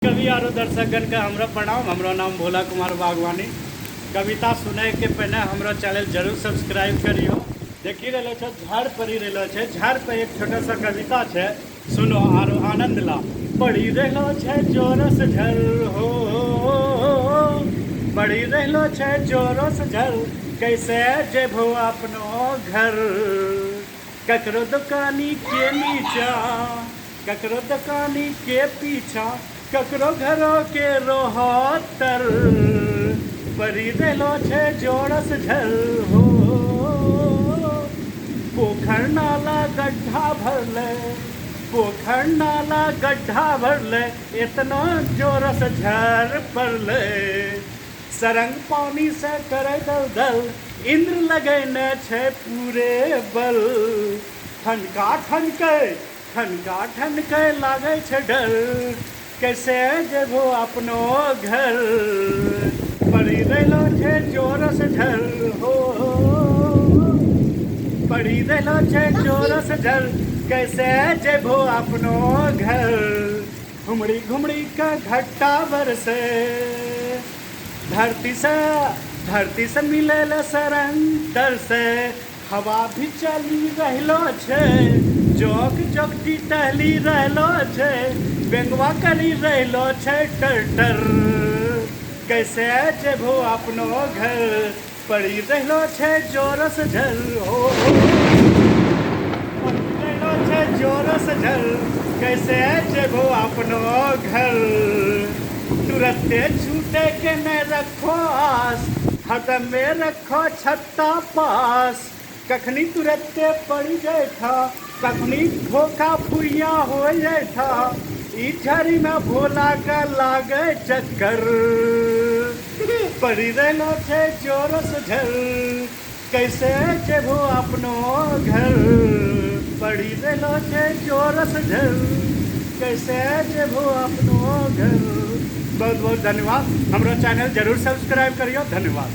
कवि आरो दर्शकगण के हमरा प्रणाम। हमरो नाम भोला कुमार बागवानी। कविता सुनै के पहले हमरो चैनल जरूर सब्सक्राइब करियो। देखी रहलो छो झाड़ पड़ी रहलो छे, झाड़ पे एक छोटा सा कविता छे, सुनो आरो आनंद ला। पड़ी रहलो छे जोर से झर हो, पड़ी रहलो छे जोर से झर, कैसे जेबो अपनो घर। ककरो दुकानी के नीचा, ककरो दुकानी के पीछा, ककरो घरों के रोहतर, पड़ी रहलो छे जोरस झल हो। पोखर नाला गड्ढा भरले, पोखर नाला गड्ढा भरले, इतना जोरस झर पड़ले। सरंग पानी से करे दल दल, इंद्र लगेने छे पूरे बल। ठनका ठनके, ठनका ठनके लागे छे डर, कैसे जेबो अपनो घर। पड़ी रहलो छे जोर से झर हो, पड़ी रहलो छे जोर से झर, कैसे जेबो अपनो घर। घुमड़ी घुमड़ी का घट्टा बरसे, धरती से मिले सरंग दर से। हवा भी चली रहलो छे, जोक जोकटी टहली रहलो छे, बेंगवा करी रहलो छे टर टर, कैसे जेबो अपनो घर। पड़ी रहलो छे जोर से झल हो, पड़ी रहलो छे जोर से झल, कैसे जेबो अपनो घर। तुरंते छूटे के न रखो आस, हरदम में रखो छत्ता पास। कखनी तुरंते पड़ी जाए था, कखनी धोखा फुइया हो जाए था। ई झड़ी में भोला का लागे चक्कर, पड़ी रहलो छे जोर से झल, कैसे जेबो अपनो घर। पड़ी रहलो छे जोर से झल, कैसे जेबो अपनो घर। बहुत बहुत धन्यवाद। हमरो चैनल जरूर सब्सक्राइब करियो। धन्यवाद।